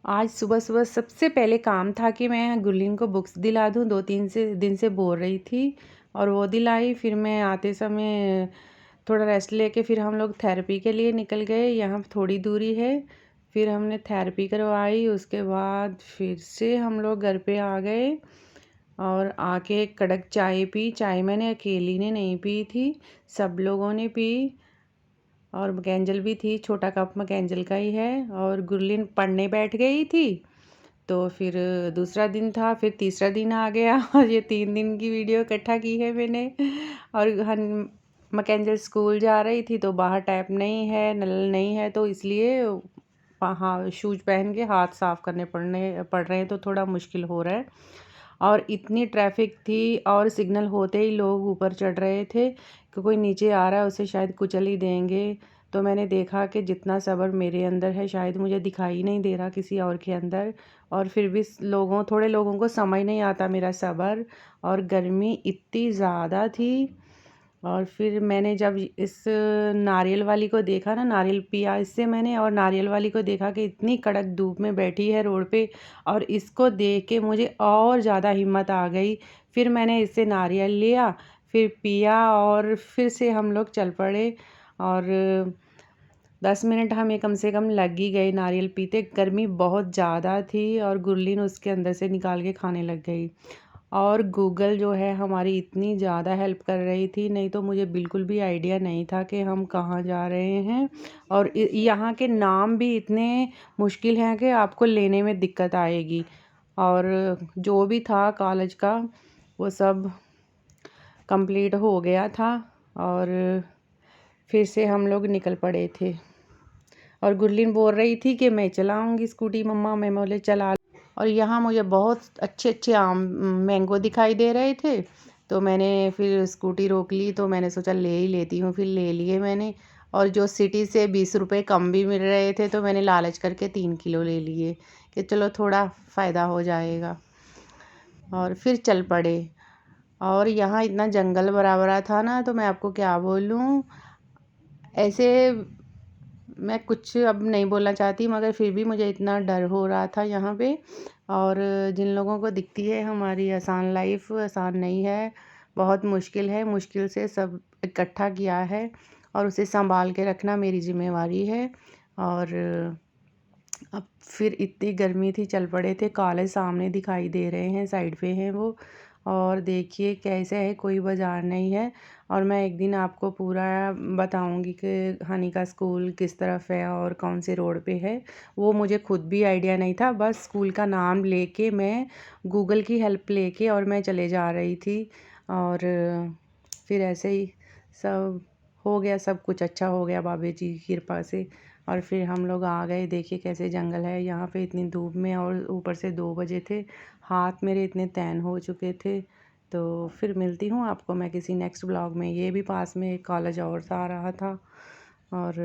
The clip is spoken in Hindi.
आज सुबह-सुबह सबसे पहले काम था कि मैं गुरलीन को बुक्स दिला दूँ, 2-3 दिन से बोल रही थी और वो दिलाई। फिर मैं आते समय थोड़ा रेस्ट लेके फिर हम लोग थेरेपी के लिए निकल गए, यहाँ थोड़ी दूरी है। फिर हमने थेरेपी करवाई, उसके बाद फिर से हम लोग घर पे आ गए और आके एक कड़क चाय पी। चाय मैंने अकेली ने नहीं पी थी, सब लोगों ने पी। और मैकेंजल भी थी, छोटा कप मैकेंजल का ही है। और गुरलीन पढ़ने बैठ गई थी। तो फिर दूसरा दिन था, फिर तीसरा दिन आ गया और ये 3 दिन की वीडियो इकट्ठा की है मैंने। और हम मैकेंजल स्कूल जा रही थी तो बाहर टैप नहीं है, नल नहीं है, तो इसलिए हाँ शूज़ पहन के हाथ साफ़ करने पड़ रहे हैं, तो थोड़ा मुश्किल हो रहा है। और इतनी ट्रैफिक थी और सिग्नल होते ही लोग ऊपर चढ़ रहे थे कि कोई नीचे आ रहा है उसे शायद कुचल ही देंगे। तो मैंने देखा कि जितना सब्र मेरे अंदर है शायद मुझे दिखाई नहीं दे रहा किसी और के अंदर। और फिर भी थोड़े लोगों को समझ नहीं आता मेरा सब्र। और गर्मी इतनी ज़्यादा थी। और फिर मैंने जब इस नारियल वाली को देखा ना, नारियल पिया इससे मैंने, और नारियल वाली को देखा कि इतनी कड़क धूप में बैठी है रोड पे, और इसको देख के मुझे और ज़्यादा हिम्मत आ गई। फिर मैंने इससे नारियल लिया, फिर पिया और फिर से हम लोग चल पड़े। और 10 मिनट हमें कम से कम लग ही गए नारियल पीते। गर्मी बहुत ज़्यादा थी और गुरलीन उसके अंदर से निकाल के खाने लग गई। और गूगल जो है हमारी इतनी ज़्यादा हेल्प कर रही थी, नहीं तो मुझे बिल्कुल भी आइडिया नहीं था कि हम कहाँ जा रहे हैं। और यहाँ के नाम भी इतने मुश्किल हैं कि आपको लेने में दिक्कत आएगी। और जो भी था कॉलेज का वो सब कंप्लीट हो गया था और फिर से हम लोग निकल पड़े थे। और गुरलीन बोल रही थी कि मैं चलाऊँगी स्कूटी मम्मा, मैं बोले चला। और यहाँ मुझे बहुत अच्छे आम मैंगो दिखाई दे रहे थे, तो मैंने फिर स्कूटी रोक ली। तो मैंने सोचा ले ही लेती हूँ, फिर ले लिए मैंने। और जो सिटी से 20 रुपये कम भी मिल रहे थे तो मैंने लालच करके 3 किलो ले लिए कि चलो थोड़ा फ़ायदा हो जाएगा। और फिर चल पड़े। और यहाँ इतना जंगल भरा भरा था ना, तो मैं आपको क्या बोलूँ, ऐसे मैं कुछ अब नहीं बोलना चाहती, मगर फिर भी मुझे इतना डर हो रहा था यहाँ पे। और जिन लोगों को दिखती है हमारी आसान लाइफ, आसान नहीं है, बहुत मुश्किल है। मुश्किल से सब इकट्ठा किया है और उसे संभाल के रखना मेरी ज़िम्मेवारी है। और अब फिर इतनी गर्मी थी, चल पड़े थे। कॉलेज सामने दिखाई दे रहे हैं, साइड पे हैं वो। और देखिए कैसे है, कोई बाज़ार नहीं है। और मैं एक दिन आपको पूरा बताऊंगी कि हनी का स्कूल किस तरफ है और कौन से रोड पे है। वो मुझे खुद भी आइडिया नहीं था, बस स्कूल का नाम लेके मैं गूगल की हेल्प लेके और मैं चले जा रही थी। और फिर ऐसे ही सब हो गया, सब कुछ अच्छा हो गया बाबा जी की कृपा से। और फिर हम लोग आ गए। देखिए कैसे जंगल है यहाँ पे इतनी धूप में, और ऊपर से 2 बजे थे, हाथ मेरे इतने टैन हो चुके थे। तो फिर मिलती हूँ आपको मैं किसी नेक्स्ट ब्लॉग में। ये भी पास में एक कॉलेज और सा आ रहा था। और